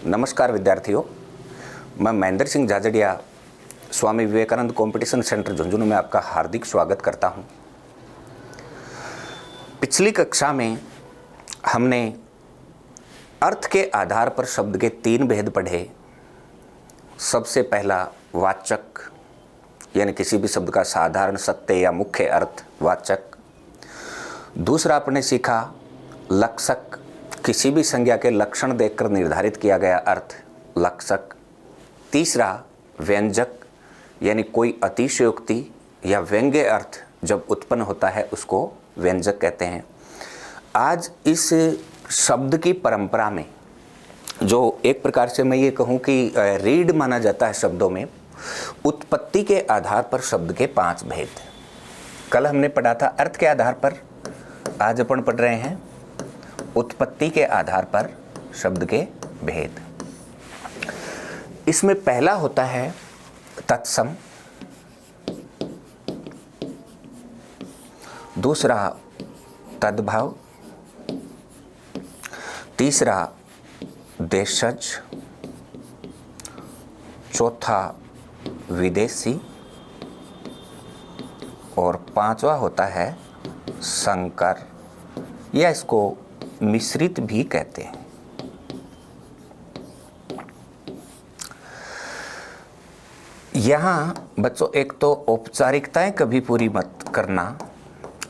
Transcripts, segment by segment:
नमस्कार विद्यार्थियों, मैं महेंद्र सिंह झाझड़िया स्वामी विवेकानंद कंपटीशन सेंटर झुंझुनू में आपका हार्दिक स्वागत करता हूं। पिछली कक्षा में हमने अर्थ के आधार पर शब्द के 3 भेद पढ़े। सबसे पहला वाचक, यानी किसी भी शब्द का साधारण सत्य या मुख्य अर्थ वाचक। दूसरा आपने सीखा लक्षक, किसी भी संज्ञा के लक्षण देखकर निर्धारित किया गया अर्थ लक्षक। तीसरा व्यंजक, यानी कोई अतिशयोक्ति या व्यंग्य अर्थ जब उत्पन्न होता है उसको व्यंजक कहते हैं। आज इस शब्द की परंपरा में जो एक प्रकार से मैं ये कहूँ कि रीढ़ माना जाता है शब्दों में, उत्पत्ति के आधार पर शब्द के 5 भेद। कल हमने पढ़ा था अर्थ के आधार पर, आज अपन पढ़ रहे हैं उत्पत्ति के आधार पर शब्द के भेद। इसमें पहला होता है तत्सम, दूसरा तद्भव, तीसरा देशज, चौथा विदेशी और 5वां होता है संकर, या इसको मिश्रित भी कहते हैं। यहाँ बच्चों एक तो औपचारिकताएं कभी पूरी मत करना,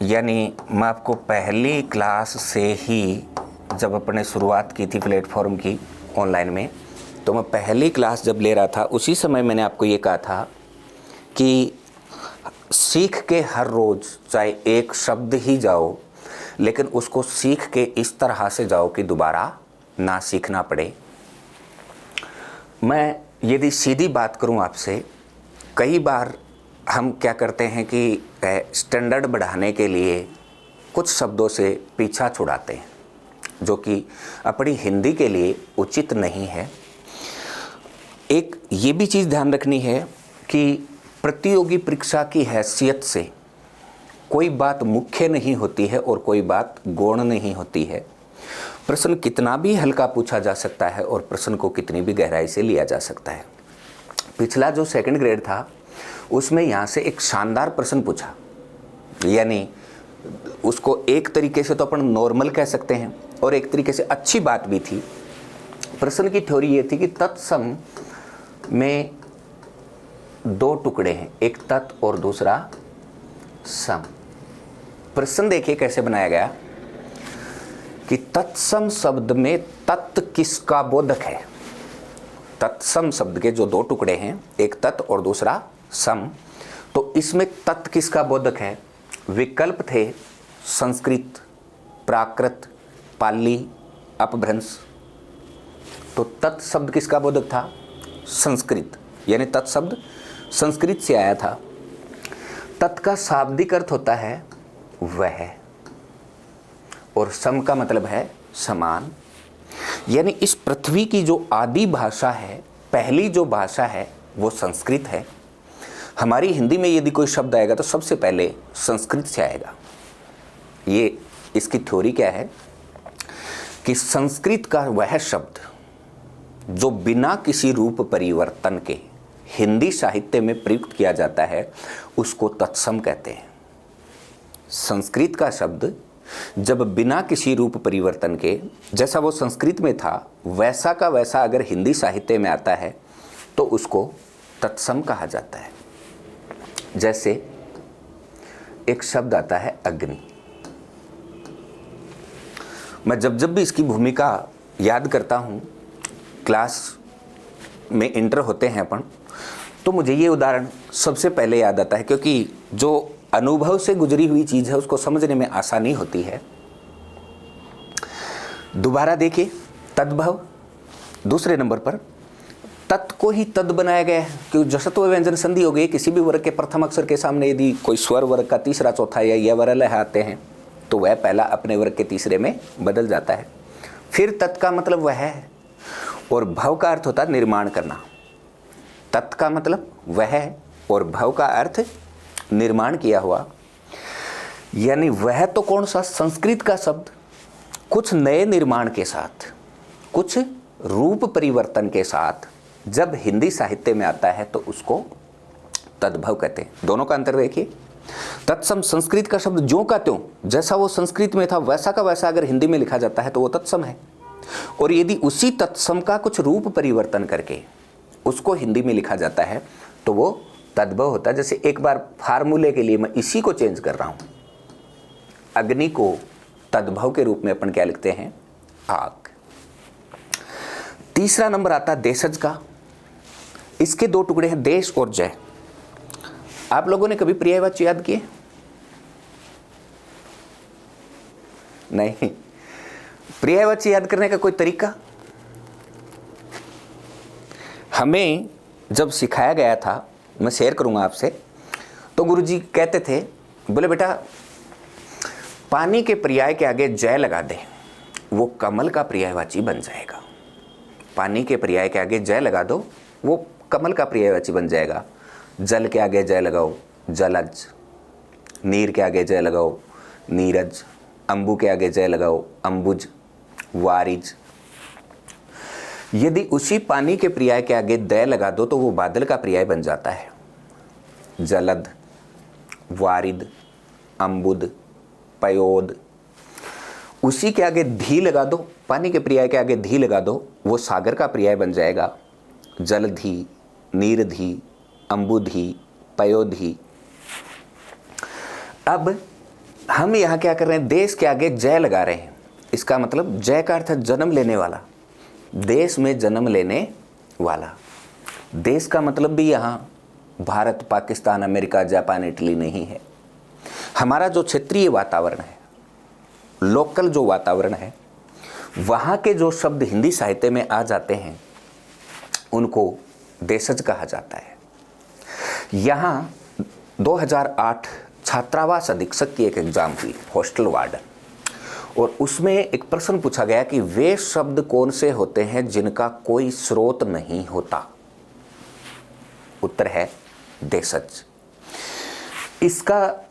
यानी मैं आपको पहली क्लास से ही जब अपने शुरुआत की थी प्लेटफॉर्म की ऑनलाइन में, तो मैं पहली क्लास जब ले रहा था उसी समय मैंने आपको ये कहा था कि सीख के हर रोज़ चाहे एक शब्द ही जाओ, लेकिन उसको सीख के इस तरह से जाओ कि दोबारा ना सीखना पड़े। मैं यदि सीधी बात करूं आपसे, कई बार हम क्या करते हैं कि स्टैंडर्ड बढ़ाने के लिए कुछ शब्दों से पीछा छुड़ाते हैं, जो कि अपनी हिंदी के लिए उचित नहीं है। एक ये भी चीज़ ध्यान रखनी है कि प्रतियोगी परीक्षा की हैसियत से कोई बात मुख्य नहीं होती है और कोई बात गौण नहीं होती है। प्रश्न कितना भी हल्का पूछा जा सकता है और प्रश्न को कितनी भी गहराई से लिया जा सकता है। पिछला जो 2nd ग्रेड था उसमें यहाँ से एक शानदार प्रश्न पूछा, यानी उसको एक तरीके से तो अपन नॉर्मल कह सकते हैं और एक तरीके से अच्छी बात भी थी। प्रश्न की थ्योरी ये थी कि तत्सम में 2 टुकड़े हैं, एक तत् और दूसरा सम। प्रश्न देखिए कैसे बनाया गया कि तत्सम शब्द में तत् किसका बोधक है। तत्सम शब्द के जो 2 टुकड़े हैं, एक तत् और दूसरा सम, तो इसमें तत् किसका बोधक है। विकल्प थे संस्कृत, प्राकृत, पाली, अपभ्रंश। तो तत् शब्द किसका बोधक था, संस्कृत, यानी तत् शब्द संस्कृत से आया था। तत् का शाब्दिक अर्थ होता है वह, और सम का मतलब है समान। यानी इस पृथ्वी की जो आदि भाषा है, पहली जो भाषा है वो संस्कृत है। हमारी हिंदी में यदि कोई शब्द आएगा तो सबसे पहले संस्कृत से आएगा। ये इसकी थ्योरी क्या है कि संस्कृत का वह शब्द जो बिना किसी रूप परिवर्तन के हिंदी साहित्य में प्रयुक्त किया जाता है उसको तत्सम कहते हैं। संस्कृत का शब्द जब बिना किसी रूप परिवर्तन के, जैसा वो संस्कृत में था वैसा का वैसा अगर हिंदी साहित्य में आता है तो उसको तत्सम कहा जाता है। जैसे एक शब्द आता है अग्नि। मैं जब भी इसकी भूमिका याद करता हूँ, क्लास में इंटर होते हैं अपन, तो मुझे ये उदाहरण सबसे पहले याद आता है, क्योंकि जो अनुभव से गुजरी हुई चीज़ है उसको समझने में आसानी होती है। दोबारा देखिए, तद्भव दूसरे नंबर पर। तत् को ही तद बनाया गया है क्योंकि जसत्व व्यंजन संधि हो गई। किसी भी वर्ग के प्रथम अक्षर के सामने यदि कोई स्वर वर्ग का तीसरा, चौथा या य वर्ग आते हैं तो वह पहला अपने वर्ग के तीसरे में बदल जाता है। फिर तत् का मतलब वह है, और भव का अर्थ होता है निर्माण करना। तत् का मतलब वह है और भव का अर्थ निर्माण किया हुआ। यानी वह तो कौन सा, संस्कृत का शब्द कुछ नए निर्माण के साथ, कुछ रूप परिवर्तन के साथ जब हिंदी साहित्य में आता है तो उसको तद्भव कहते हैं। दोनों का अंतर देखिए। तत्सम संस्कृत का शब्द ज्यों का त्यों, जैसा वो संस्कृत में था वैसा का वैसा अगर हिंदी में लिखा जाता है तो वो तत्सम है। और यदि उसी तत्सम का कुछ रूप परिवर्तन करके उसको हिंदी में लिखा जाता है तो वो तद्भव होता है। जैसे एक बार फार्मूले के लिए मैं इसी को चेंज कर रहा हूं, अग्नि को तद्भव के रूप में अपन क्या लिखते हैं, आग। तीसरा नंबर आता है देशज का। इसके दो टुकड़े हैं, देश और जय। आप लोगों ने कभी पर्यायवाची याद किए? नहीं। पर्यायवाची याद करने का कोई तरीका? हमें जब सिखाया गया था, मैं शेयर करूंगा आपसे, तो गुरुजी कहते थे, बोले बेटा पानी के पर्याय के आगे जय लगा दे, वो कमल का पर्यायवाची बन जाएगा। पानी के पर्याय के आगे जय लगा दो, वो कमल का पर्यायवाची बन जाएगा। जल के आगे जय लगाओ, जलज। नीर के आगे जय लगाओ, नीरज। अंबु के आगे जय लगाओ, अंबुज, वारिज। यदि उसी पानी के पर्याय के आगे दय लगा दो तो वो बादल का पर्याय बन जाता है। जलद, वारिद, अंबुद, पयोद। उसी के आगे धी लगा दो, पानी के पर्याय के आगे धी लगा दो, वो सागर का पर्याय बन जाएगा। जलधी, नीरधी, अंबुधी, पयोधी। अब हम यहां क्या कर रहे हैं, देश के आगे जय लगा रहे हैं। इसका मतलब जय का अर्थ है जन्म लेने वाला, देश में जन्म लेने वाला। देश का मतलब भी यहां Bharat, Pakistan, America, Japan, Italy नहीं है। हमारा जो क्षेत्रीय वातावरण है, लोकल जो वातावरण है, वहाँ के जो शब्द हिंदी साहित्य में आ जाते हैं उनको देशज कहा जाता है। यहाँ 2008 छात्रावास अधीक्षक की एक एग्जाम हुई, हॉस्टल वार्डन, और उसमें एक प्रश्न पूछा गया कि वे शब्द कौन से होते हैं जिनका कोई स्रोत नहीं होता। उत्तर है देशज। इसका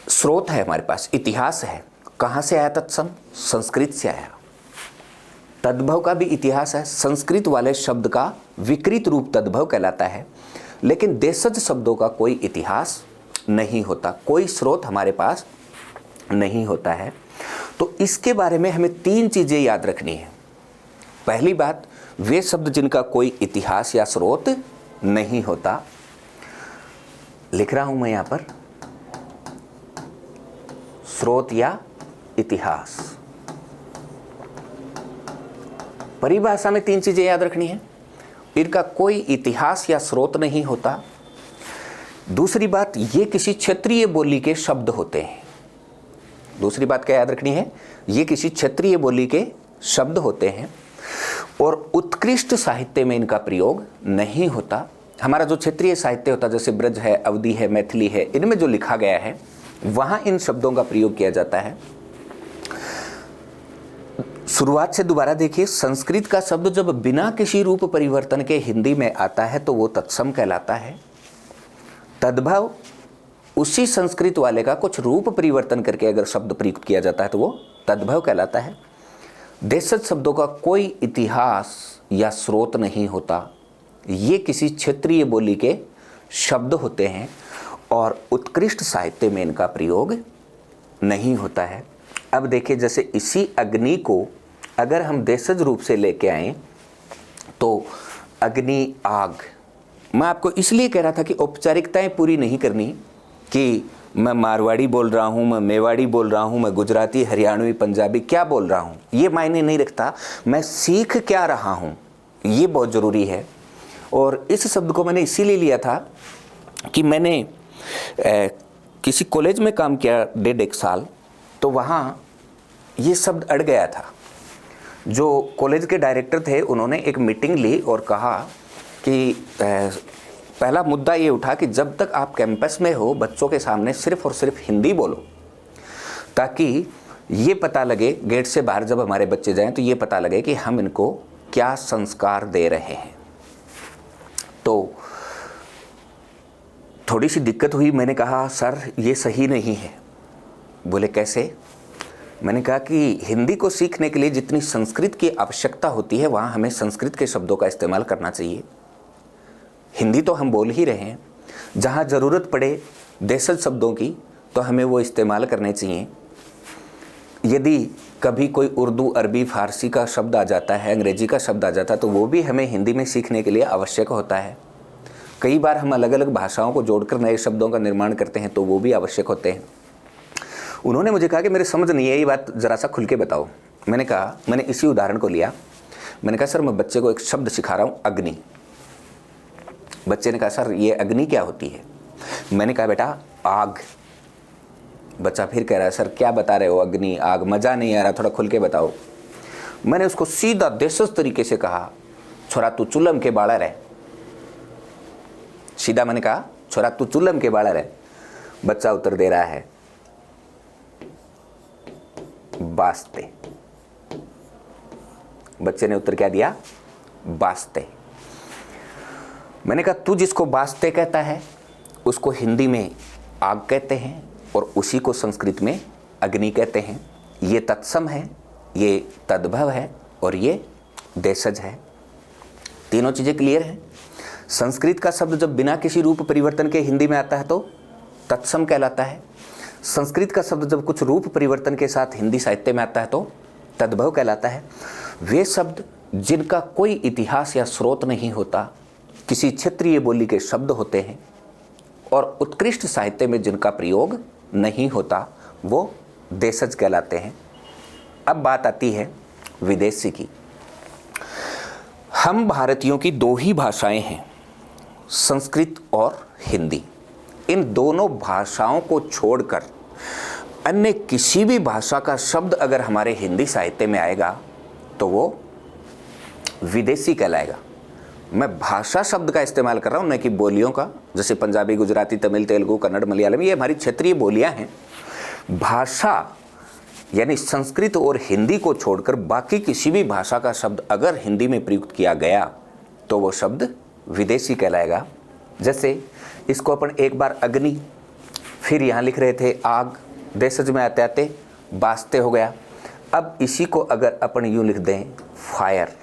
स्रोत है हमारे पास, इतिहास है। कहाँ से आया तत्सम? संस्कृत से आया। तद्भव का भी इतिहास है। संस्कृत वाले शब्द का विकृत रूप तद्भव कहलाता है, लेकिन देशज शब्दों का कोई इतिहास नहीं होता, कोई स्रोत हमारे पास नहीं होता है। तो इसके बारे में हमें तीन चीजें याद रखनी है। पहली बात, वे शब्द जिनका कोई इतिहास या स्रोत नहीं होता। लिख रहा हूं मैं यहां पर, स्रोत या इतिहास। परिभाषा में तीन चीजें याद रखनी है। इनका कोई इतिहास या स्रोत नहीं होता। दूसरी बात, ये किसी क्षेत्रीय बोली के शब्द होते हैं। दूसरी बात क्या याद रखनी है, ये किसी क्षेत्रीय बोली के शब्द होते हैं और उत्कृष्ट साहित्य में इनका प्रयोग नहीं होता। हमारा जो क्षेत्रीय साहित्य होता, जैसे ब्रज है, अवधी है, मैथिली है, इनमें जो लिखा गया है वहां इन शब्दों का प्रयोग किया जाता है। शुरुआत से दोबारा देखिए, संस्कृत का शब्द जब बिना किसी रूप परिवर्तन के हिंदी में आता है तो वो तत्सम कहलाता है। तद्भव उसी संस्कृत वाले का कुछ रूप परिवर्तन करके अगर शब्द प्रयुक्त किया जाता है तो वो तद्भव कहलाता है। देशज शब्दों का कोई इतिहास या स्रोत नहीं होता, ये किसी क्षेत्रीय बोली के शब्द होते हैं और उत्कृष्ट साहित्य में इनका प्रयोग नहीं होता है। अब देखिए, जैसे इसी अग्नि को अगर हम देशज रूप से लेके आए तो अग्नि, आग। मैं आपको इसलिए कह रहा था कि औपचारिकताएं पूरी नहीं करनी कि मैं मारवाड़ी बोल रहा हूँ, मैं मेवाड़ी बोल रहा हूँ, मैं गुजराती, हरियाणवी, पंजाबी क्या बोल रहा हूँ, ये मायने नहीं रखता। मैं सीख क्या रहा हूँ, ये बहुत ज़रूरी है। और इस शब्द को मैंने इसीलिए लिया था कि मैंने किसी कॉलेज में काम किया 1.5 साल, तो वहाँ ये शब्द अड़ गया था। जो कॉलेज के डायरेक्टर थे उन्होंने एक मीटिंग ली और कहा कि पहला मुद्दा ये उठा कि जब तक आप कैंपस में हो बच्चों के सामने सिर्फ और सिर्फ हिंदी बोलो, ताकि ये पता लगे, गेट से बाहर जब हमारे बच्चे जाएं तो ये पता लगे कि हम इनको क्या संस्कार दे रहे हैं। तो थोड़ी सी दिक्कत हुई। मैंने कहा सर ये सही नहीं है। बोले कैसे? मैंने कहा कि हिंदी को सीखने के लिए जितनी संस्कृत की आवश्यकता होती है वहाँ हमें संस्कृत के शब्दों का इस्तेमाल करना चाहिए। हिंदी तो हम बोल ही रहे हैं, जहाँ ज़रूरत पड़े देशज शब्दों की तो हमें वो इस्तेमाल करने चाहिए। यदि कभी कोई उर्दू, अरबी, फारसी का शब्द आ जाता है, अंग्रेजी का शब्द आ जाता है, तो वो भी हमें हिंदी में सीखने के लिए आवश्यक होता है। कई बार हम अलग अलग भाषाओं को जोड़कर नए शब्दों का निर्माण करते हैं, तो वो भी आवश्यक होते हैं। उन्होंने मुझे कहा कि मेरे समझ नहीं है, ये बात ज़रा सा खुल के बताओ। मैंने कहा, मैंने इसी उदाहरण को लिया। मैंने कहा सर मैं बच्चे को एक शब्द सिखा रहा हूँ, अग्नि। बच्चे ने कहा सर ये अग्नि क्या होती है? मैंने कहा बेटा आग। बच्चा फिर कह रहा है सर क्या बता रहे हो, अग्नि, आग, मज़ा नहीं आ रहा, थोड़ा खुल के बताओ। मैंने उसको सीधा देशज तरीके से कहा, छोरा तू चुल्लम के बाड़ा रहे। सीधा मैंने कहा छोरा तू चुल्लम के बाड़ा रहे। बच्चा उत्तर दे रहा है बास्ते। बच्चे ने उत्तर क्या दिया? बास्ते। मैंने कहा तू जिसको बास्ते कहता है उसको हिंदी में आग कहते हैं और उसी को संस्कृत में अग्नि कहते हैं। ये तत्सम है, ये तद्भव है और ये देशज है। तीनों चीज़ें क्लियर हैं। संस्कृत का शब्द जब बिना किसी रूप परिवर्तन के हिंदी में आता है तो तत्सम कहलाता है। संस्कृत का शब्द जब कुछ रूप परिवर्तन के साथ हिंदी साहित्य में आता है तो तद्भव कहलाता है। वे शब्द जिनका कोई इतिहास या स्रोत नहीं होता, किसी क्षेत्रीय बोली के शब्द होते हैं और उत्कृष्ट साहित्य में जिनका प्रयोग नहीं होता, वो देशज कहलाते हैं। अब बात आती है विदेशी की। हम भारतीयों की दो ही भाषाएं हैं, संस्कृत और हिंदी। इन दोनों भाषाओं को छोड़कर अन्य किसी भी भाषा का शब्द अगर हमारे हिंदी साहित्य में आएगा तो वो विदेशी कहलाएगा। मैं भाषा शब्द का इस्तेमाल कर रहा हूँ, न कि बोलियों का। जैसे पंजाबी, गुजराती, तमिल, तेलुगु, कन्नड़, मलयालम, ये हमारी क्षेत्रीय बोलियाँ हैं। भाषा यानी संस्कृत और हिंदी को छोड़कर बाकी किसी भी भाषा का शब्द अगर हिंदी में प्रयुक्त किया गया तो वो शब्द विदेशी कहलाएगा। जैसे इसको अपन एक बार अग्नि, फिर यहाँ लिख रहे थे आग, देशज में आते आते बास्ते हो गया। अब इसी को अगर अपन यूँ लिख दें फायर,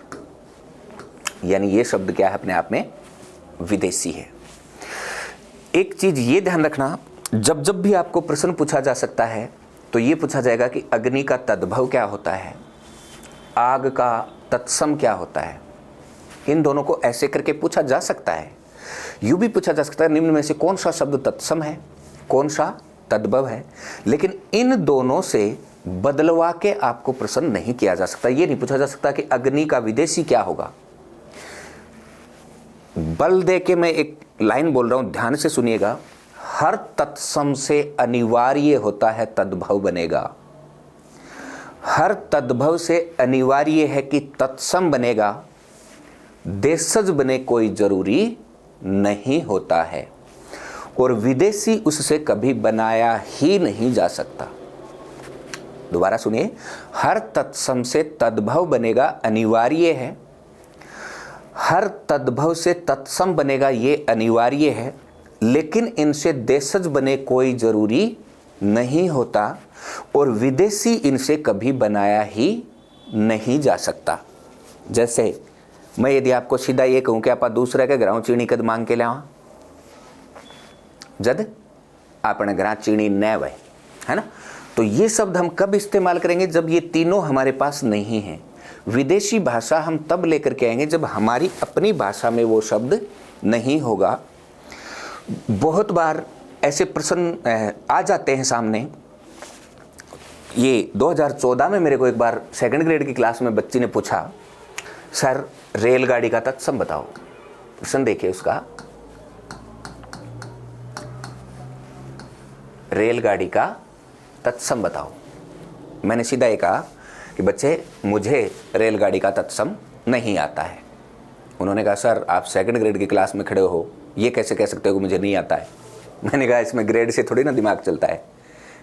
यानी ये शब्द क्या है? अपने आप में विदेशी है। एक चीज़ ये ध्यान रखना, जब जब भी आपको प्रश्न पूछा जा सकता है तो ये पूछा जाएगा कि अग्नि का तद्भव क्या होता है, आग का तत्सम क्या होता है। इन दोनों को ऐसे करके पूछा जा सकता है। यूँ भी पूछा जा सकता है निम्न में से कौन सा शब्द तत्सम है, कौन सा तद्भव है। लेकिन इन दोनों से बदलवा के आपको प्रश्न नहीं किया जा सकता। ये नहीं पूछा जा सकता कि अग्नि का विदेशी क्या होगा। बल दे के मैं एक लाइन बोल रहा हूं, ध्यान से सुनिएगा। हर तत्सम से अनिवार्य होता है तद्भव बनेगा। हर तद्भव से अनिवार्य है कि तत्सम बनेगा। देशज बने कोई जरूरी नहीं होता है और विदेशी उससे कभी बनाया ही नहीं जा सकता। दोबारा सुनिए, हर तत्सम से तद्भव बनेगा अनिवार्य है। हर तद्भव से तत्सम बनेगा ये अनिवार्य है, लेकिन इनसे देशज बने कोई जरूरी नहीं होता और विदेशी इनसे कभी बनाया ही नहीं जा सकता। जैसे मैं यदि आपको सीधा ये कहूं कि आप दूसरे के घरों चीनी कद मांग के लाओ, जद अपने घर चीनी न वह है ना, तो ये शब्द हम कब इस्तेमाल करेंगे? जब ये तीनों हमारे पास नहीं हैं। विदेशी भाषा हम तब लेकर के आएंगे जब हमारी अपनी भाषा में वो शब्द नहीं होगा। बहुत बार ऐसे प्रश्न आ जाते हैं सामने। ये 2014 में मेरे को एक बार सेकंड ग्रेड की क्लास में बच्ची ने पूछा, सर रेलगाड़ी का तत्सम बताओ। प्रश्न देखिए उसका, रेलगाड़ी का तत्सम बताओ। मैंने सीधा ये कहा कि बच्चे मुझे रेलगाड़ी का तत्सम नहीं आता है। उन्होंने कहा सर आप सेकंड ग्रेड की क्लास में खड़े हो, ये कैसे कह सकते हो कि मुझे नहीं आता है? मैंने कहा इसमें ग्रेड से थोड़ी ना दिमाग चलता है।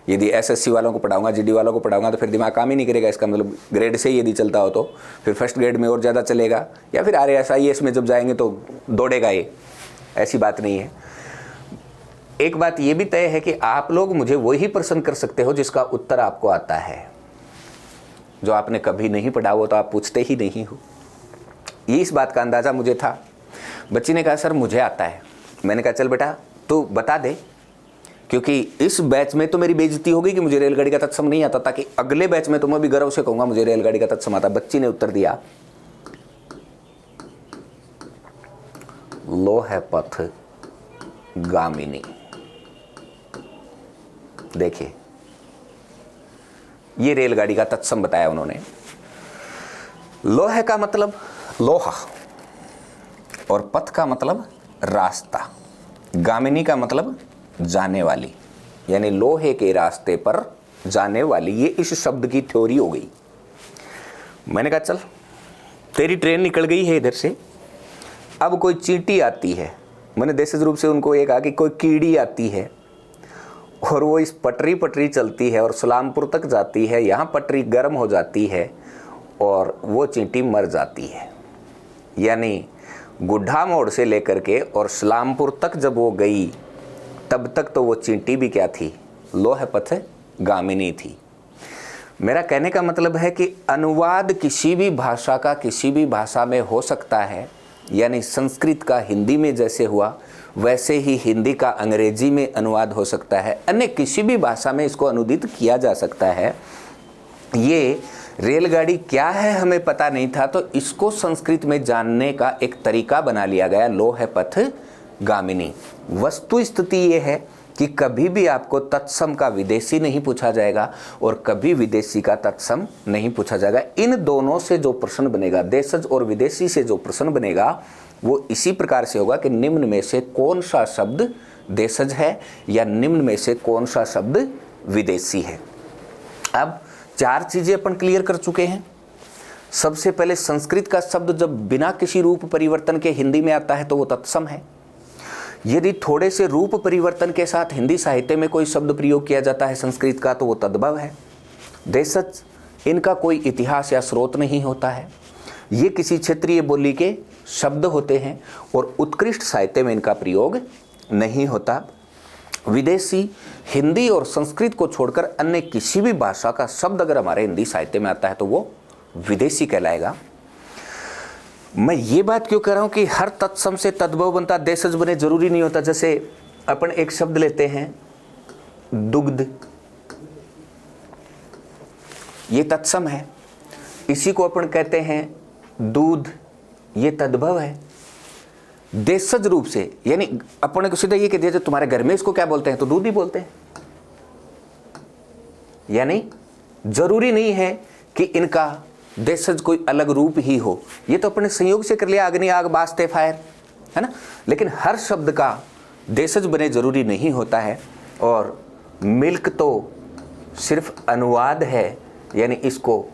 यदि एसएससी वालों को पढ़ाऊंगा, जीडी वालों को पढ़ाऊंगा तो फिर दिमाग काम ही नहीं करेगा। इसका मतलब ग्रेड से ही यदि चलता हो तो फिर फर्स्ट ग्रेड में और ज़्यादा चलेगा, या फिर RAS IAS में जब जाएंगे तो दौड़ेगा ये। ऐसी बात नहीं है। एक बात ये भी तय है कि आप लोग मुझे वही प्रश्न कर सकते हो जिसका उत्तर आपको आता है। जो आपने कभी नहीं पढ़ा वो तो आप पूछते ही नहीं हो। ये इस बात का अंदाज़ा मुझे था। बच्ची ने कहा सर मुझे आता है। मैंने कहा चल बेटा तू बता दे, क्योंकि इस बैच में तो मेरी बेइज्जती हो गई कि मुझे रेलगाड़ी का तत्सम नहीं आता, ताकि अगले बैच में तो मैं भी गर्व से कहूँगा मुझे रेलगाड़ी का तत्सम आता। बच्ची ने उत्तर दिया लोह पथ गामिनी। देखिए ये रेलगाड़ी का तत्सम बताया उन्होंने। लोह का मतलब लोहा और पथ का मतलब रास्ता, गामिनी का मतलब जाने वाली, यानी लोहे के रास्ते पर जाने वाली। ये इस शब्द की थ्योरी हो गई। मैंने कहा चल तेरी ट्रेन निकल गई है इधर से, अब कोई चींटी आती है। मैंने देशज रूप से उनको ये कहा कि कोई कीड़ी आती है और वो इस पटरी चलती है और सलामपुर तक जाती है, यहाँ पटरी गर्म हो जाती है और वो चींटी मर जाती है। यानी गुड्ढा मोड़ से लेकर के और सलामपुर तक जब वो गई तब तक तो वो चींटी भी क्या थी, लोह पथ गामिनी थी। मेरा कहने का मतलब है कि अनुवाद किसी भी भाषा का किसी भी भाषा में हो सकता है, यानी संस्कृत का हिंदी में जैसे हुआ वैसे ही हिंदी का अंग्रेजी में अनुवाद हो सकता है, अन्य किसी भी भाषा में इसको अनुदित किया जा सकता है। ये रेलगाड़ी क्या है हमें पता नहीं था, तो इसको संस्कृत में जानने का एक तरीका बना लिया गया, लोह पथ गामिनी। वस्तु स्थिति ये है कि कभी भी आपको तत्सम का विदेशी नहीं पूछा जाएगा और कभी विदेशी का तत्सम नहीं पूछा जाएगा। इन दोनों से जो प्रश्न बनेगा, देशज और विदेशी से जो प्रश्न बनेगा, वो इसी प्रकार से होगा कि निम्न में से कौन सा शब्द देशज है या निम्न में से कौन सा शब्द विदेशी है। अब 4 चीजें अपन क्लियर कर चुके हैं। सबसे पहले संस्कृत का शब्द जब बिना किसी रूप परिवर्तन के हिंदी में आता है तो वो तत्सम है। यदि थोड़े से रूप परिवर्तन के साथ हिंदी साहित्य में कोई शब्द प्रयोग किया जाता है संस्कृत का तो वो तद्भव है। देशज इनका कोई इतिहास या स्रोत नहीं होता है, ये किसी क्षेत्रीय बोली के शब्द होते हैं और उत्कृष्ट साहित्य में इनका प्रयोग नहीं होता। विदेशी हिंदी और संस्कृत को छोड़कर अन्य किसी भी भाषा का शब्द अगर हमारे हिंदी साहित्य में आता है तो वो विदेशी कहलाएगा। मैं ये बात क्यों कह रहा हूं कि हर तत्सम से तद्भव बनता देशज बने जरूरी नहीं होता। जैसे अपन एक शब्द लेते हैं दुग्ध, ये तत्सम है, इसी को अपन कहते हैं दूध, ये तद्भव है। देशज रूप से यानी अपन को सीधा ये कह दिया तुम्हारे घर में इसको क्या बोलते हैं तो दूध ही बोलते हैं, यानी जरूरी नहीं है कि इनका देशज कोई अलग रूप ही हो। ये तो अपने संयोग से कर लिया, अग्नि आग बास्ते फायर, है ना। लेकिन हर शब्द का देशज बने जरूरी नहीं होता है। और मिल्क तो सिर्फ अनुवाद है, यानी इसको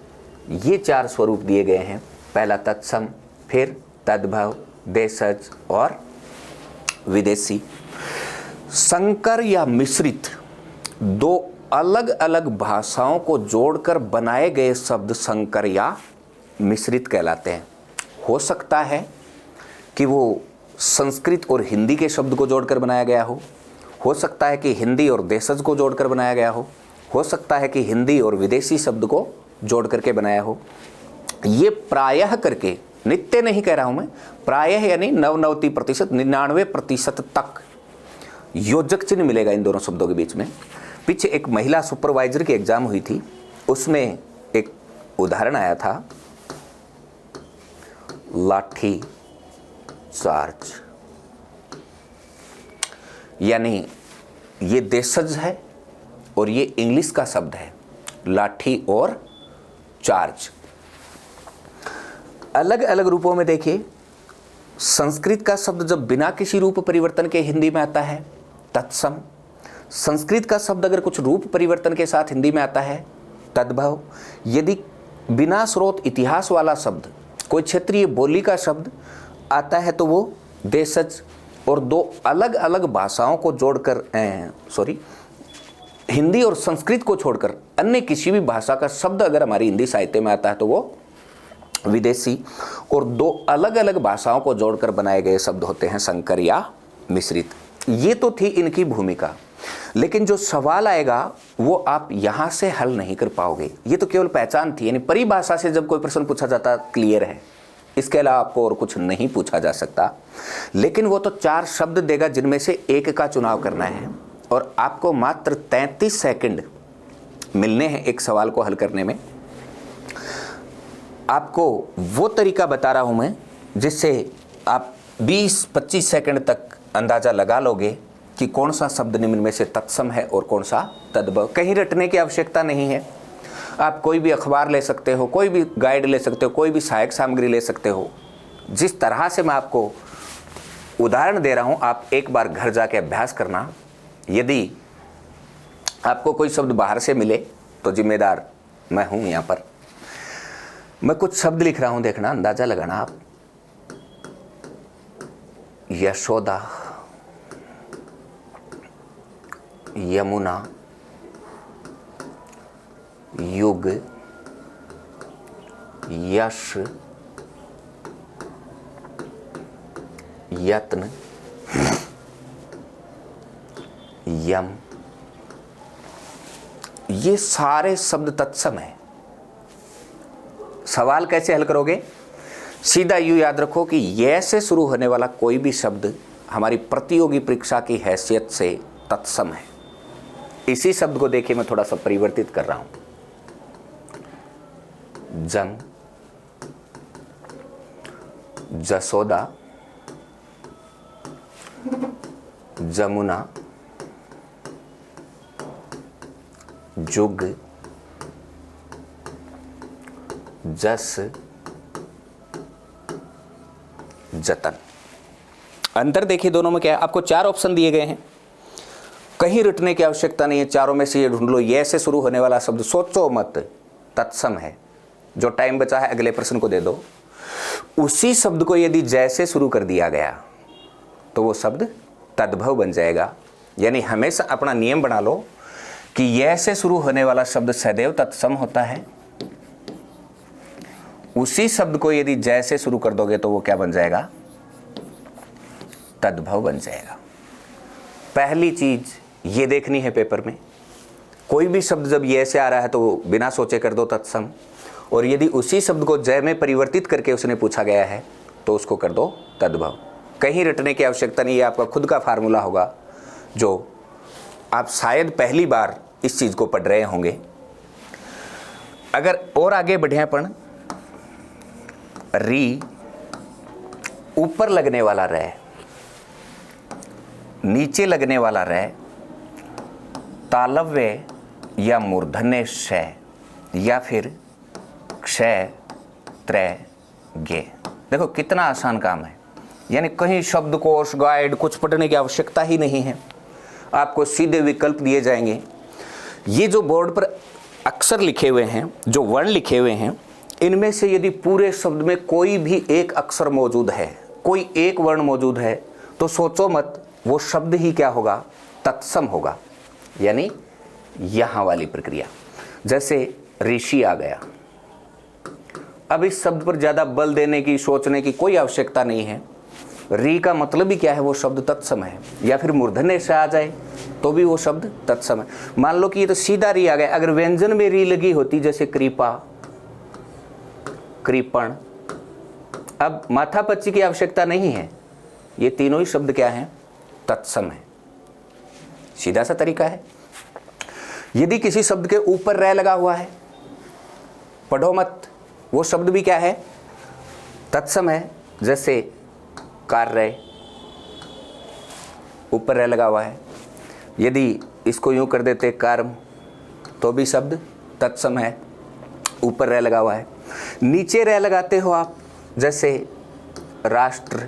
ये 4 स्वरूप दिए गए हैं, पहला तत्सम, फिर तद्भव, देशज और विदेशी। संकर या मिश्रित 2 अलग अलग भाषाओं को जोड़कर बनाए गए शब्द संकर या मिश्रित कहलाते हैं। हो सकता है कि वो संस्कृत और हिंदी के शब्द को जोड़कर बनाया गया हो सकता है कि हिंदी और देशज को जोड़कर बनाया गया हो सकता है कि हिंदी और विदेशी शब्द को जोड़ करके बनाया हो। ये प्रायः करके, नित्य नहीं कह रहा हूं मैं, प्रायः यानी 99%, 99% तक योजक चिन्ह मिलेगा इन दोनों शब्दों के बीच में। पीछे एक महिला सुपरवाइजर की एग्जाम हुई थी, उसमें एक उदाहरण आया था लाठी चार्ज, यानी ये देशज है और ये इंग्लिश का शब्द है, लाठी और चार्ज। अलग अलग रूपों में देखिए, संस्कृत का शब्द जब बिना किसी रूप परिवर्तन के हिंदी में आता है तत्सम, संस्कृत का शब्द अगर कुछ रूप परिवर्तन के साथ हिंदी में आता है तद्भव, यदि बिना स्रोत इतिहास वाला शब्द कोई क्षेत्रीय बोली का शब्द आता है तो वो देशज। और 2 अलग अलग भाषाओं को जोड़कर हिंदी और संस्कृत को छोड़कर अन्य किसी भी भाषा का शब्द अगर हमारी हिंदी साहित्य में आता है तो वो विदेशी। और 2 अलग अलग भाषाओं को जोड़कर बनाए गए शब्द होते हैं संकर या मिश्रित। ये तो थी इनकी भूमिका। लेकिन जो सवाल आएगा वो आप यहां से हल नहीं कर पाओगे। ये तो केवल पहचान थी, यानी परिभाषा से जब कोई प्रश्न पूछा जाता क्लियर है, इसके अलावा आपको और कुछ नहीं पूछा जा सकता। लेकिन वो तो 4 शब्द देगा जिनमें से एक का चुनाव करना है, और आपको मात्र 33 सेकंड मिलने हैं एक सवाल को हल करने में। आपको वो तरीका बता रहा हूं मैं जिससे आप 20-25 सेकंड तक अंदाजा लगा लोगे कि कौन सा शब्द निम्न में से तत्सम है और कौन सा तद्भव। कहीं रटने की आवश्यकता नहीं है। आप कोई भी अखबार ले सकते हो, कोई भी गाइड ले सकते हो, कोई भी सहायक सामग्री ले सकते हो। जिस तरह से मैं आपको उदाहरण दे रहा हूं, आप एक बार घर जाके अभ्यास करना। यदि आपको कोई शब्द बाहर से मिले तो जिम्मेदार मैं हूं। यहां पर मैं कुछ शब्द लिख रहा हूं, देखना, अंदाजा लगाना आप। यशोदा, यमुना, युग, यश, यत्न, यम, ये सारे शब्द तत्सम है। सवाल कैसे हल करोगे? सीधा यूं याद रखो कि यह से शुरू होने वाला कोई भी शब्द हमारी प्रतियोगी परीक्षा की हैसियत से तत्सम है। इसी शब्द को देखिए, मैं थोड़ा सा परिवर्तित कर रहा हूं। जम, जसोदा, जमुना, जुग, जस, जतन। अंतर देखिए दोनों में क्या है। आपको 4 ऑप्शन दिए गए हैं, कहीं रटने की आवश्यकता नहीं है। चारों में से ये ढूंढ लो, ये से शुरू होने वाला शब्द सोचो मत, तत्सम है। जो टाइम बचा है अगले प्रश्न को दे दो। उसी शब्द को यदि जैसे शुरू कर दिया गया तो वो शब्द तद्भव बन जाएगा। यानी हमेशा अपना नियम बना लो कि यह से शुरू होने वाला शब्द सदैव तत्सम होता है। उसी शब्द को यदि जैसे शुरू कर दोगे तो वो क्या बन जाएगा? तद्भव बन जाएगा। पहली चीज ये देखनी है पेपर में, कोई भी शब्द जब ये से आ रहा है तो वो बिना सोचे कर दो तत्सम, और यदि उसी शब्द को जय में परिवर्तित करके उसने पूछा गया है तो उसको कर दो तद्भव। कहीं रटने की आवश्यकता नहीं है। आपका खुद का फार्मूला होगा जो आप शायद पहली बार इस चीज को पढ़ रहे होंगे। अगर और आगे बढ़े अपन, री, ऊपर लगने वाला रह, नीचे लगने वाला रह, तालव्य या मूर्धन्य शय, या फिर क्षय, त्रय, गे। देखो कितना आसान काम है। यानी कहीं शब्दकोश, गाइड कुछ पढ़ने की आवश्यकता ही नहीं है। आपको सीधे विकल्प दिए जाएंगे। ये जो बोर्ड पर अक्षर लिखे हुए हैं, जो वर्ण लिखे हुए हैं, इनमें से यदि पूरे शब्द में कोई भी एक अक्षर मौजूद है, कोई एक वर्ण मौजूद है, तो सोचो मत, वो शब्द ही क्या होगा? तत्सम होगा। यानी यहां वाली प्रक्रिया। जैसे ऋषि आ गया। अब इस शब्द पर ज्यादा बल देने की, सोचने की कोई आवश्यकता नहीं है। री का मतलब ही क्या है? वो शब्द तत्सम है। या फिर मूर्धन्य से आ जाए तो भी वो शब्द तत्सम है। मान लो कि ये तो सीधा री आ गया। अगर व्यंजन में री लगी होती, जैसे कृपा, कृपण, अब माथापच्ची की आवश्यकता नहीं है। ये तीनों ही शब्द क्या हैं? तत्सम है। सीधा सा तरीका है। यदि किसी शब्द के ऊपर रह लगा हुआ है, पढ़ो मत, वो शब्द भी क्या है? तत्सम है। जैसे कार्य, ऊपर रह लगा हुआ है। यदि इसको यूं कर देते कर्म, तो भी शब्द तत्सम है, ऊपर रह लगा हुआ है। नीचे रह लगाते हो आप, जैसे राष्ट्र,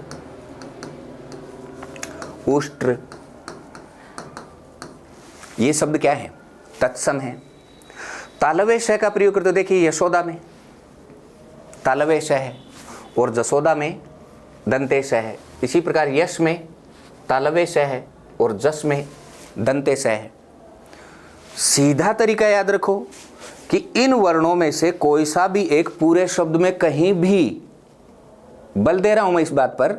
उष्ट्र, ये शब्द क्या है? तत्सम है। तालव्य शय का प्रयोग करते, देखिए यशोदा में तालव्य शय है और जसोदा में दंते शय है। इसी प्रकार यश में तालव्य शय है और जस में दंते शय है। सीधा तरीका याद रखो कि इन वर्णों में से कोई सा भी एक पूरे शब्द में कहीं भी, बल दे रहा हूं मैं इस बात पर,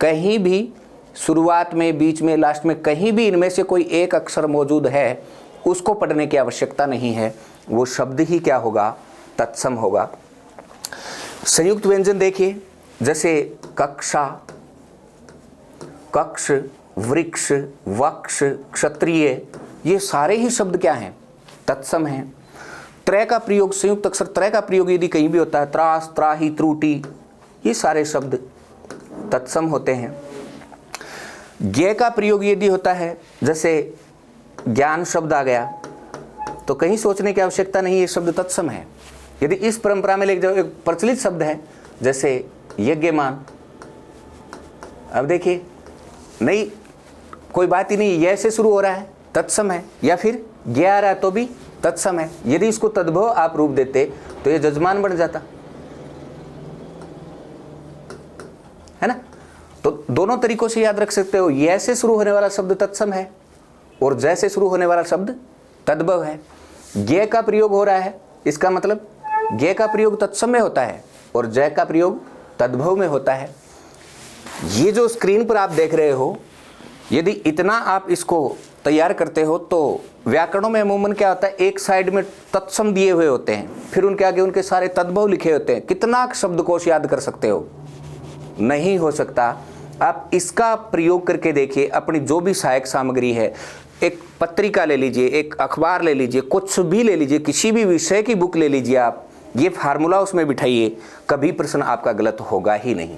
कहीं भी शुरुआत में, बीच में, लास्ट में कहीं भी इनमें से कोई एक अक्षर मौजूद है, उसको पढ़ने की आवश्यकता नहीं है, वो शब्द ही क्या होगा, तत्सम होगा। संयुक्त व्यंजन देखिए, जैसे कक्षा, कक्ष, वृक्ष, वक्ष, क्षत्रिय, ये सारे ही शब्द क्या हैं, तत्सम हैं। त्रय का प्रयोग, संयुक्त अक्षर त्रय का प्रयोग यदि कहीं भी होता है, त्रास, त्राही, त्रुटि, ये सारे शब्द तत्सम होते हैं। ज्ञ का प्रयोग यदि होता है, जैसे ज्ञान शब्द आ गया, तो कहीं सोचने की आवश्यकता नहीं, ये शब्द तत्सम है। यदि इस परंपरा में एक प्रचलित शब्द है, जैसे यज्ञमान, अब देखिए नहीं, कोई बात ही नहीं, यह से शुरू हो रहा है, तत्सम है, या फिर ज्ञ आ रहा है तो भी तत्सम है। यदि इसको तद्भव आप रूप देते तो ये जजमान बन जाता है ना। तो दोनों तरीकों से याद रख सकते हो, यह से शुरू होने वाला शब्द तत्सम है और जय से शुरू होने वाला शब्द तद्भव है। ज्ञ का प्रयोग हो रहा है, इसका मतलब ज्ञ का प्रयोग तत्सम में होता है और जय का प्रयोग तद्भव में होता है। ये जो स्क्रीन पर आप देख रहे हो, यदि इतना आप इसको तैयार करते हो तो व्याकरणों में अमूमन क्या होता है, एक साइड में तत्सम दिए हुए होते हैं, फिर उनके आगे उनके सारे तद्भव लिखे होते हैं। कितना शब्दकोश याद कर सकते हो, नहीं हो सकता। आप इसका प्रयोग करके देखिए, अपनी जो भी सहायक सामग्री है, एक पत्रिका ले लीजिए, एक अखबार ले लीजिए, कुछ भी ले लीजिए, किसी भी विषय की बुक ले लीजिए, आप ये फार्मूला उसमें बिठाइए, कभी प्रश्न आपका गलत होगा ही नहीं।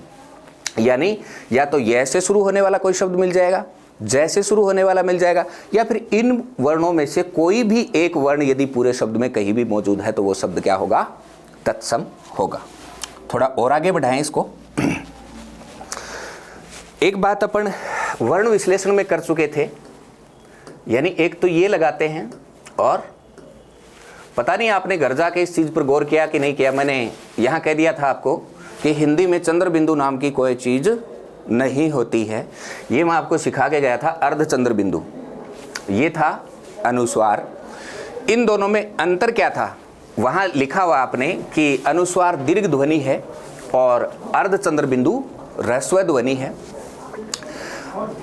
यानी या तो यह से शुरू होने वाला कोई शब्द मिल जाएगा, जय से शुरू होने वाला मिल जाएगा, या फिर इन वर्णों में से कोई भी एक वर्ण यदि पूरे शब्द में कहीं भी मौजूद है तो वो शब्द क्या होगा, तत्सम होगा। थोड़ा और आगे बढ़ाएं इसको। एक बात अपन वर्ण विश्लेषण में कर चुके थे, यानी एक तो ये लगाते हैं, और पता नहीं आपने घर जाके इस चीज पर गौर किया कि नहीं किया। मैंने यहां कह दिया था आपको कि हिंदी में चंद्र बिंदु नाम की कोई चीज नहीं होती है। ये मैं आपको सिखा के गया था, अर्धचंद्र बिंदु, ये था अनुस्वार। इन दोनों में अंतर क्या था, वहां लिखा हुआ आपने कि अनुस्वार दीर्घ ध्वनि है और अर्धचंद्र बिंदु ह्रस्व ध्वनि है।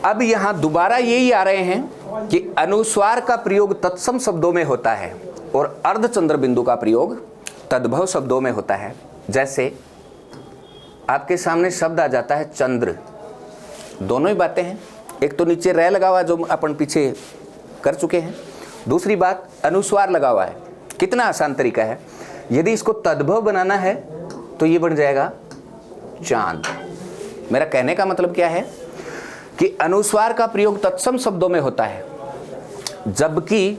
अब यहां दोबारा यही आ रहे हैं कि अनुस्वार का प्रयोग तत्सम शब्दों में होता है और अर्धचंद्र बिंदु का प्रयोग तद्भव शब्दों में होता है। जैसे आपके सामने शब्द आ जाता है चंद्र, दोनों ही बातें हैं, एक तो नीचे रह लगा हुआ जो अपन पीछे कर चुके हैं, दूसरी बात अनुस्वार लगा हुआ है। कितना आसान तरीका है, यदि इसको तद्भव बनाना है तो ये बन जाएगा चांद। मेरा कहने का मतलब क्या है कि अनुस्वार का प्रयोग तत्सम शब्दों में होता है, जबकि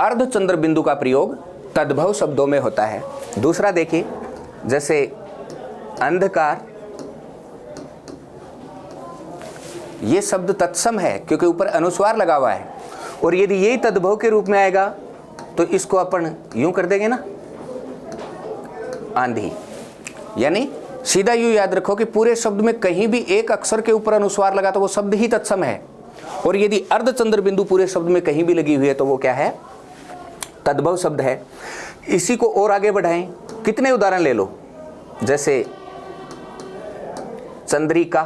अर्धचंद्र बिंदु का प्रयोग तद्भव शब्दों में होता है। दूसरा देखिए, जैसे अंधकार, ये शब्द तत्सम है क्योंकि ऊपर अनुस्वार लगा हुआ है, और यदि यही तद्भव के रूप में आएगा तो इसको अपन यूं कर देंगे ना, आंधी। यानी सीधा यूं याद रखो कि पूरे शब्द में कहीं भी एक अक्षर के ऊपर अनुस्वार लगा तो वो शब्द ही तत्सम है, और यदि अर्धचंद्र बिंदु पूरे शब्द में कहीं भी लगी हुई है तो वो क्या है, तद्भव शब्द है। इसी को और आगे बढ़ाएं, कितने उदाहरण ले लो, जैसे चंद्रिका,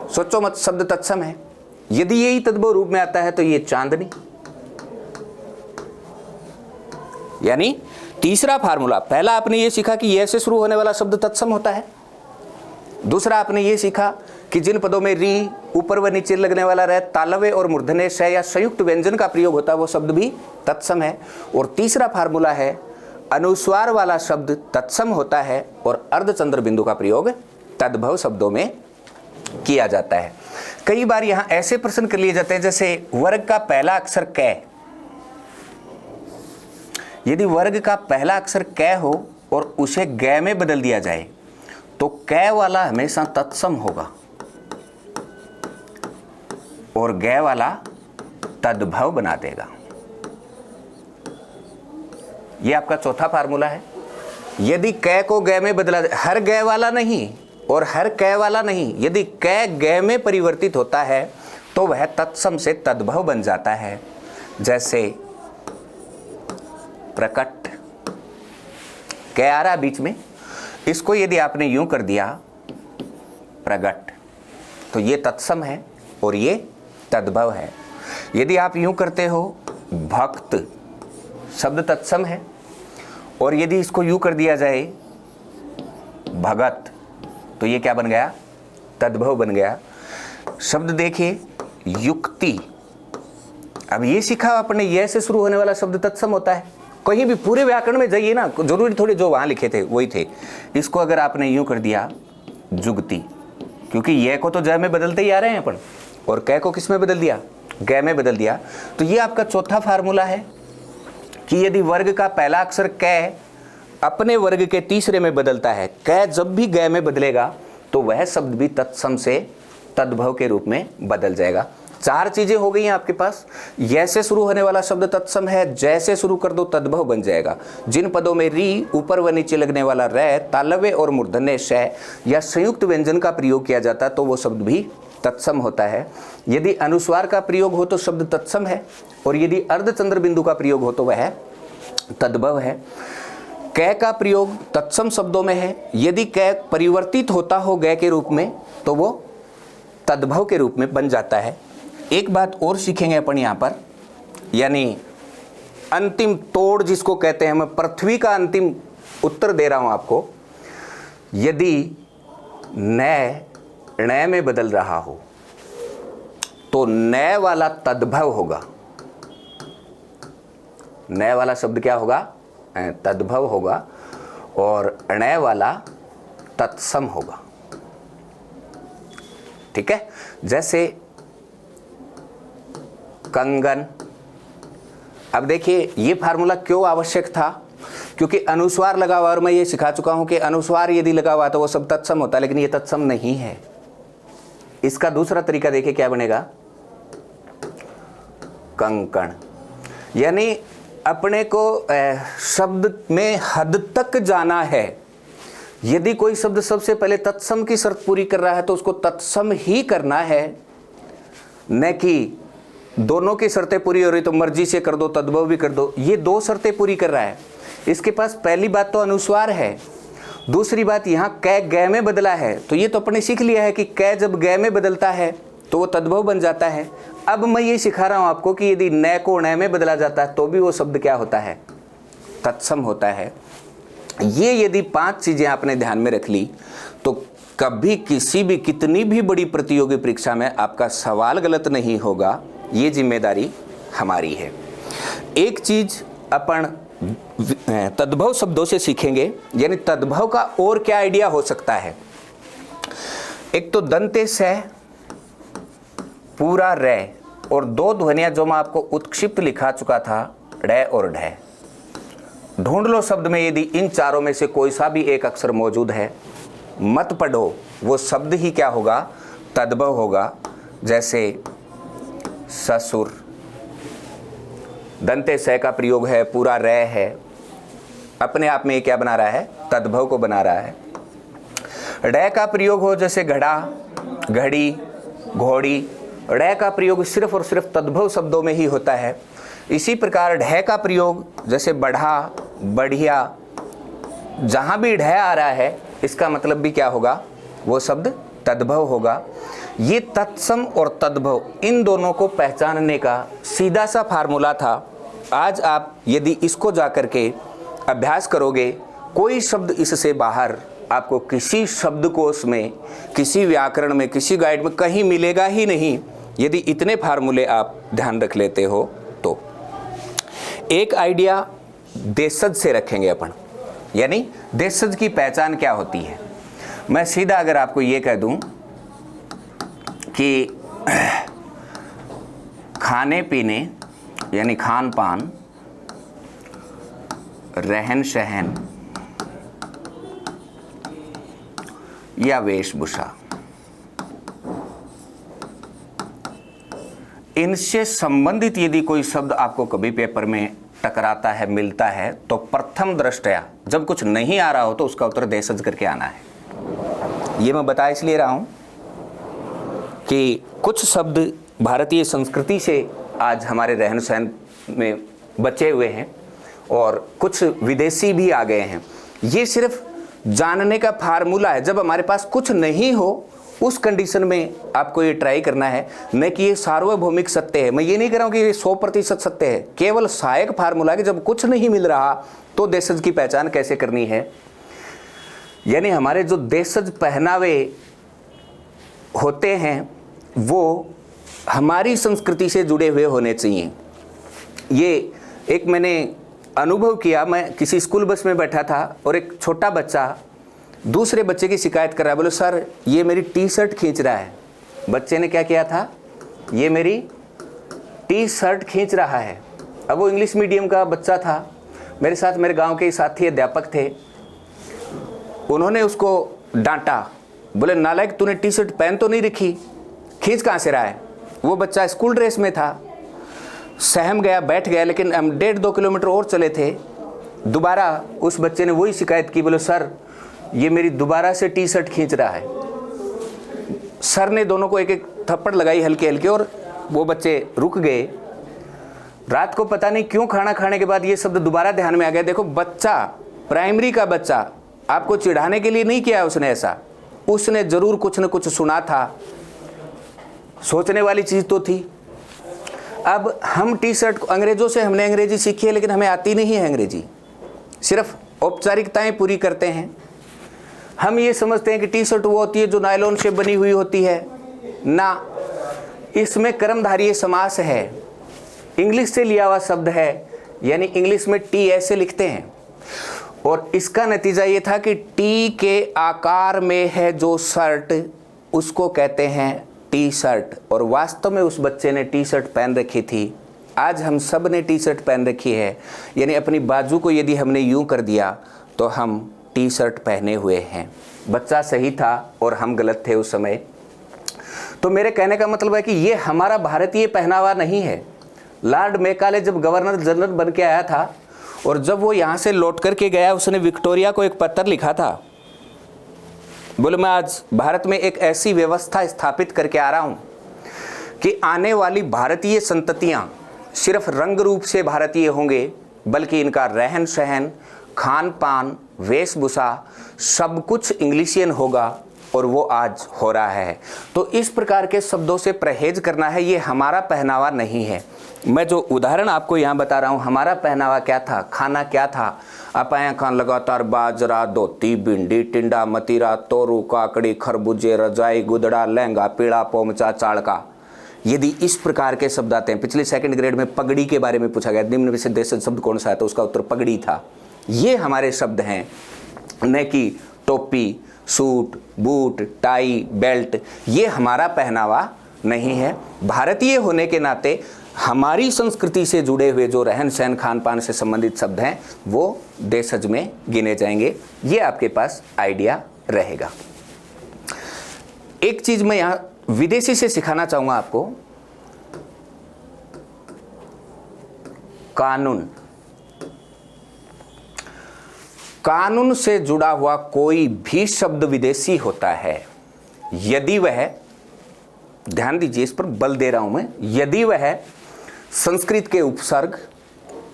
सोचो मत, शब्द तत्सम है, यदि यही तद्भव रूप में आता है तो ये चांदनी। यानी तीसरा फार्मूला, पहला आपने ये सीखा कि यह से शुरू होने वाला शब्द तत्सम होता है, दूसरा आपने ये सीखा कि जिन पदों में री ऊपर व नीचे लगने वाला रह, तालव्य और मूर्धन्य श या संयुक्त व्यंजन का प्रयोग होता है वो शब्द भी तत्सम है, और तीसरा फार्मूला है अनुस्वार वाला शब्द तत्सम होता है और अर्धचंद्र बिंदु का प्रयोग तद्भव शब्दों में किया जाता है। कई बार यहां ऐसे प्रश्न कर लिए जाते हैं, जैसे वर्ग का पहला अक्षर कै, यदि वर्ग का पहला अक्षर कै हो और उसे गै में बदल दिया जाए तो कै वाला हमेशा तत्सम होगा और गै वाला तद्भव बना देगा। यह आपका चौथा फार्मूला है। यदि कै को गै में बदला, हर गै वाला नहीं और हर कै वाला नहीं, यदि कै गै में परिवर्तित होता है तो वह तत्सम से तद्भव बन जाता है। जैसे प्रकट, कै आ रहा बीच में, इसको यदि आपने यूं कर दिया प्रगट, तो ये तत्सम है और ये तद्भव है। यदि आप यूं करते हो भक्त शब्द तत्सम है, और यदि इसको यूं कर दिया जाए भगत, तो ये क्या बन गया? तद्भव बन गया। शब्द देखिए युक्ति, अब ये सीखा आपने, यह से शुरू होने वाला शब्द तत्सम होता है। कहीं भी पूरे व्याकरण में जाइए ना, जरूरी थोड़े जो वहां लिखे थे वही थे। इसको अगर आपने यूं कर दिया जुगति, क्योंकि यह को तो जय में बदलते ही आ रहे हैं अपन, और कै को किस में बदल दिया? गै में बदल दिया। तो ये आपका चौथा फार्मूला है कि यदि वर्ग का पहला अक्षर कै अपने वर्ग के तीसरे में बदलता है, कै जब भी गै में बदलेगा तो वह शब्द भी तत्सम से तद्भव के रूप में बदल जाएगा। चार चीजें हो गई हैं आपके पास। य से शुरू होने वाला शब्द तत्सम है, जैसे शुरू कर दो तद्भव बन जाएगा। जिन पदों में री, ऊपर व नीचे लगने वाला रै, तालव्य और मूर्धन्य श या संयुक्त व्यंजन का प्रयोग किया जाता है तो वो शब्द भी तत्सम होता है। यदि अनुस्वार का प्रयोग हो तो शब्द तत्सम है, और यदि अर्धचंद्र बिंदु का प्रयोग हो तो वह तद्भव है। कै का प्रयोग तत्सम शब्दों में है। यदि कै परिवर्तित होता हो गै के रूप में तो वो तद्भव के रूप में बन जाता है। एक बात और सीखेंगे अपन यहाँ पर, यानी अंतिम तोड़ जिसको कहते हैं, मैं पृथ्वी का अंतिम उत्तर दे रहा हूं आपको। यदि नय में बदल रहा हो तो नय वाला तद्भव होगा। नय वाला शब्द क्या होगा? तद्भव होगा, और णय वाला तत्सम होगा। ठीक है, जैसे कंगन। अब देखिए ये फार्मूला क्यों आवश्यक था? क्योंकि अनुस्वार लगा हुआ, और मैं ये सिखा चुका हूं कि अनुस्वार यदि लगा हुआ तो वो सब तत्सम होता है, लेकिन ये तत्सम नहीं है। इसका दूसरा तरीका देखिए क्या बनेगा? कंकण। यानी अपने को शब्द में हद तक जाना है। यदि कोई शब्द सबसे पहले तत्सम की शर्त पूरी कर रहा है तो उसको तत्सम ही करना है, न कि दोनों की शर्तें पूरी हो रही तो मर्जी से कर दो, तद्भव भी कर दो। ये दो शर्तें पूरी कर रहा है। इसके पास पहली बात तो अनुस्वार है, दूसरी बात यहाँ कै गै में बदला है। तो ये तो अपने सीख लिया है कि कै जब गै में बदलता है तो वो तद्भव बन जाता है। अब मैं ये सिखा रहा हूँ आपको कि यदि न को ण में बदला जाता है तो भी वो शब्द क्या होता है? तत्सम होता है। ये यदि 5 चीजें आपने ध्यान में रख ली तो कभी किसी भी कितनी भी बड़ी प्रतियोगी परीक्षा में आपका सवाल गलत नहीं होगा। ये जिम्मेदारी हमारी है। एक चीज अपन तद्भव शब्दों से सीखेंगे, यानी तद्भव का और क्या आइडिया हो सकता है। एक तो दंते से पूरा रै, और 2 ध्वनियां जो मैं आपको उत्क्षिप्त लिखा चुका था, ड़ और ढ। ढूंढ लो शब्द में यदि इन चारों में से कोई सा भी एक अक्षर मौजूद है, मत पढ़ो, वो शब्द ही क्या होगा? तद्भव होगा। जैसे ससुर, दंते से का प्रयोग है, पूरा रै है, अपने आप में ये क्या बना रहा है? तद्भव को बना रहा है। ड़ का प्रयोग हो जैसे घड़ा, घड़ी, घोड़ी, ड़ का प्रयोग सिर्फ और सिर्फ तद्भव शब्दों में ही होता है। इसी प्रकार ढ का प्रयोग जैसे बढ़ा, बढ़िया, जहां भी ढ आ रहा है इसका मतलब भी क्या होगा? वो शब्द तद्भव होगा। ये तत्सम और तद्भव इन दोनों को पहचानने का सीधा सा फार्मूला था। आज आप यदि इसको जाकर के अभ्यास करोगे, कोई शब्द इससे बाहर आपको किसी शब्दकोश में, किसी व्याकरण में, किसी गाइड में कहीं मिलेगा ही नहीं। यदि इतने फार्मूले आप ध्यान रख लेते हो तो एक आइडिया देशज से रखेंगे अपन, यानी देशज की पहचान क्या होती है। मैं सीधा अगर आपको ये कह दूं कि खाने पीने यानी खान पान, रहन सहन या वेशभूषा, इनसे संबंधित यदि कोई शब्द आपको कभी पेपर में टकराता है, मिलता है, तो प्रथम दृष्टया जब कुछ नहीं आ रहा हो तो उसका उत्तर देशज करके आना है। ये मैं बता इसलिए रहा हूं कि कुछ शब्द भारतीय संस्कृति से आज हमारे रहन सहन में बचे हुए हैं और कुछ विदेशी भी आ गए हैं। ये सिर्फ जानने का फार्मूला है। जब हमारे पास कुछ नहीं हो उस कंडीशन में आपको ये ट्राई करना है, न कि ये सार्वभौमिक सत्य है। मैं ये नहीं कह रहा हूँ कि ये 100% सत्य है, केवल सहायक फार्मूला कि जब कुछ नहीं मिल रहा तो देशज की पहचान कैसे करनी है। यानी हमारे जो देशज पहनावे होते हैं वो हमारी संस्कृति से जुड़े हुए होने चाहिए। ये एक मैंने अनुभव किया, मैं किसी स्कूल बस में बैठा था और एक छोटा बच्चा दूसरे बच्चे की शिकायत कर रहा है, बोले सर ये मेरी टी शर्ट खींच रहा है। बच्चे ने क्या किया था, ये मेरी टी शर्ट खींच रहा है। अब वो इंग्लिश मीडियम का बच्चा था, मेरे साथ मेरे गांव के साथी अध्यापक थे, उन्होंने उसको डांटा, बोले नालायक तूने टी शर्ट पहन तो नहीं रखी, खींच कहाँ से रहा है। वो बच्चा स्कूल ड्रेस में था, सहम गया, बैठ गया। लेकिन हम 1.5-2 किलोमीटर और चले थे, दोबारा उस बच्चे ने वही शिकायत की, बोले सर ये मेरी दोबारा से टी शर्ट खींच रहा है। सर ने दोनों को एक एक थप्पड़ लगाई हल्के हल्के और वो बच्चे रुक गए। रात को पता नहीं क्यों खाना खाने के बाद ये शब्द दोबारा ध्यान में आ गया। देखो बच्चा, प्राइमरी का बच्चा, आपको चिढ़ाने के लिए नहीं किया उसने ऐसा, उसने जरूर कुछ न कुछ सुना था, सोचने वाली चीज तो थी। अब हम टी शर्ट को, अंग्रेजों से हमने अंग्रेजी सीखी है लेकिन हमें आती नहीं है अंग्रेजी, सिर्फ औपचारिकताएं पूरी करते हैं। हम ये समझते हैं कि टी शर्ट वो होती है जो नायलॉन से बनी हुई होती है ना, इसमें कर्मधारय समास है, इंग्लिश से लिया हुआ शब्द है, यानी इंग्लिश में टी ऐसे लिखते हैं। और इसका नतीजा ये था कि टी के आकार में है जो शर्ट, उसको कहते हैं टी शर्ट। और वास्तव में उस बच्चे ने टी शर्ट पहन रखी थी। आज हम सब ने टी शर्ट पहन रखी है, यानी अपनी बाजू को यदि हमने यूं कर दिया तो हम टी शर्ट पहने हुए हैं। बच्चा सही था और हम गलत थे उस समय। तो मेरे कहने का मतलब है कि ये हमारा भारतीय पहनावा नहीं है। लॉर्ड मैकाले जब गवर्नर जनरल बन के आया था और जब वो यहाँ से लौट करके गया, उसने विक्टोरिया को एक पत्र लिखा था, बोले मैं आज भारत में एक ऐसी व्यवस्था स्थापित करके आ रहा हूँ कि आने वाली भारतीय संततियाँ सिर्फ रंग रूप से भारतीय होंगे, बल्कि इनका रहन सहन, खान पान, वेशभूषा सब कुछ इंग्लिशियन होगा। और वो आज हो रहा है। तो इस प्रकार के शब्दों से परहेज करना है, ये हमारा पहनावा नहीं है। मैं जो उदाहरण आपको यहाँ बता रहा हूँ, हमारा पहनावा क्या था, खाना क्या था। आप आया खान लगातार बाजरा, धोती, भिंडी, टिंडा, मतीरा, तोरू, काकड़ी, खरबूजे, रजाई, गुदड़ा, लहंगा, पीड़ा, पोमचा, चाड़का। यदि इस प्रकार के शब्द आते हैं, पिछले 2nd ग्रेड में पगड़ी के बारे में पूछा गया, निम्न में से देशज शब्द कौन सा है, तो उसका उत्तर पगड़ी था। ये हमारे शब्द हैं, न कि टोपी, सूट, बूट, टाई, बेल्ट। ये हमारा पहनावा नहीं है। भारतीय होने के नाते हमारी संस्कृति से जुड़े हुए जो रहन सहन, खान पान से संबंधित शब्द हैं वो देशज में गिने जाएंगे। ये आपके पास आइडिया रहेगा। एक चीज मैं यहाँ विदेशी से सिखाना चाहूंगा आपको, कानून। कानून से जुड़ा हुआ कोई भी शब्द विदेशी होता है यदि वह, ध्यान दीजिए इस पर बल दे रहा हूं मैं, यदि वह संस्कृत के उपसर्ग,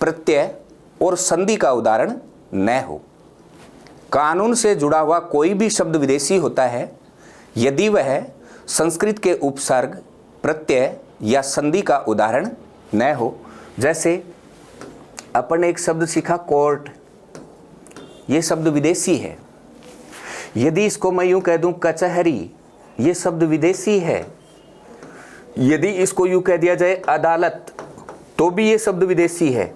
प्रत्यय और संधि का उदाहरण न हो। कानून से जुड़ा हुआ कोई भी शब्द विदेशी होता है यदि वह संस्कृत के उपसर्ग, प्रत्यय या संधि का उदाहरण न हो। जैसे अपन ने एक शब्द सीखा कोर्ट, ये शब्द विदेशी है। यदि इसको मैं यूं कह दूं कचहरी, ये शब्द विदेशी है। यदि इसको यूं कह दिया जाए अदालत, तो भी ये शब्द विदेशी है।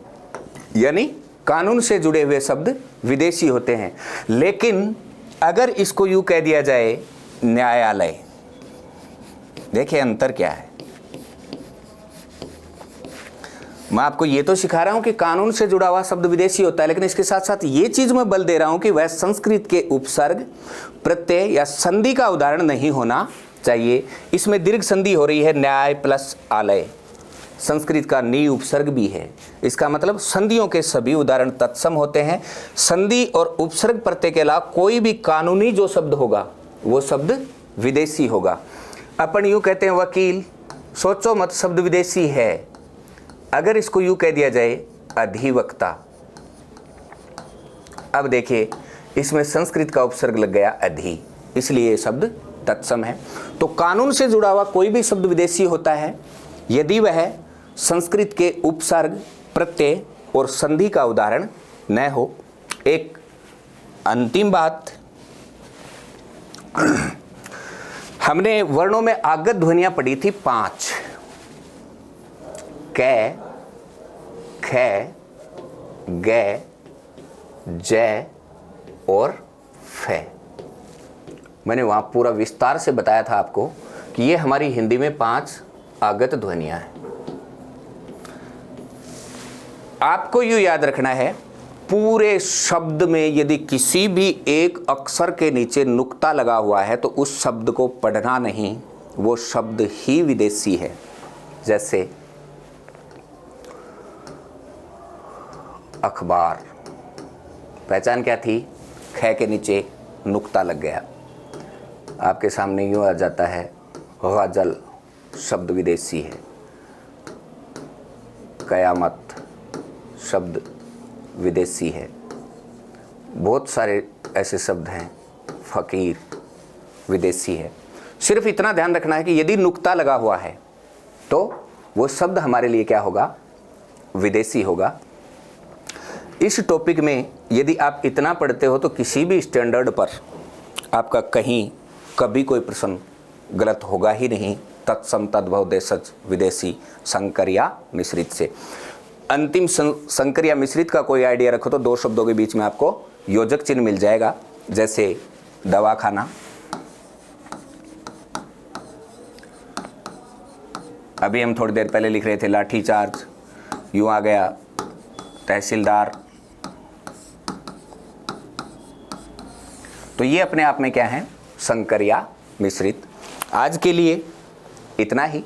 यानी कानून से जुड़े हुए शब्द विदेशी होते हैं। लेकिन अगर इसको यूं कह दिया जाए न्यायालय, देखिए अंतर क्या है। मैं आपको ये तो सिखा रहा हूं कि कानून से जुड़ा हुआ शब्द विदेशी होता है, लेकिन इसके साथ साथ ये चीज मैं बल दे रहा हूं कि वह संस्कृत के उपसर्ग, प्रत्यय या संधि का उदाहरण नहीं होना चाहिए। इसमें दीर्घ संधि हो रही है, न्याय प्लस आलय। संस्कृत का नी उपसर्ग भी है। इसका मतलब संधियों के सभी उदाहरण तत्सम होते हैं। संधि और उपसर्ग प्रत्यय के अलावा कोई भी कानूनी जो शब्द होगा वो शब्द विदेशी होगा। अपन यूं कहते हैं वकील, सोचो मत शब्द विदेशी है। अगर इसको यूं कह दिया जाए अधिवक्ता, अब देखिए इसमें संस्कृत का उपसर्ग लग गया अधि, इसलिए ये शब्द तत्सम है। तो कानून से जुड़ा हुआ कोई भी शब्द विदेशी होता है यदि वह संस्कृत के उपसर्ग, प्रत्यय और संधि का उदाहरण न हो। एक अंतिम बात, हमने वर्णों में आगत ध्वनियां पढ़ी थी 5, कै, ख, ग, ज और फे। मैंने वहां पूरा विस्तार से बताया था आपको कि ये हमारी हिंदी में 5 आगत ध्वनियां हैं। आपको यूं याद रखना है, पूरे शब्द में यदि किसी भी एक अक्षर के नीचे नुक्ता लगा हुआ है तो उस शब्द को पढ़ना नहीं, वो शब्द ही विदेशी है। जैसे अखबार, पहचान क्या थी? ख के नीचे नुक्ता लग गया, आपके सामने यूं आ जाता है गजल, शब्द विदेशी है। कयामत शब्द विदेशी है। बहुत सारे ऐसे शब्द हैं, फकीर विदेशी है। सिर्फ इतना ध्यान रखना है कि यदि नुक्ता लगा हुआ है तो वो शब्द हमारे लिए क्या होगा? विदेशी होगा। इस टॉपिक में यदि आप इतना पढ़ते हो तो किसी भी स्टैंडर्ड पर आपका कहीं कभी कोई प्रश्न गलत होगा ही नहीं। तत्सम, तद्भव, देशज, विदेशी, संकर या मिश्रित से। अंतिम संकर या मिश्रित का कोई आइडिया रखो तो 2 शब्दों के बीच में आपको योजक चिन्ह मिल जाएगा। जैसे दवाखाना, अभी हम थोड़ी देर पहले लिख रहे थे लाठीचार्ज, यूं आ गया तहसीलदार। तो ये अपने आप में क्या है? संकर या मिश्रित। आज के लिए इतना ही।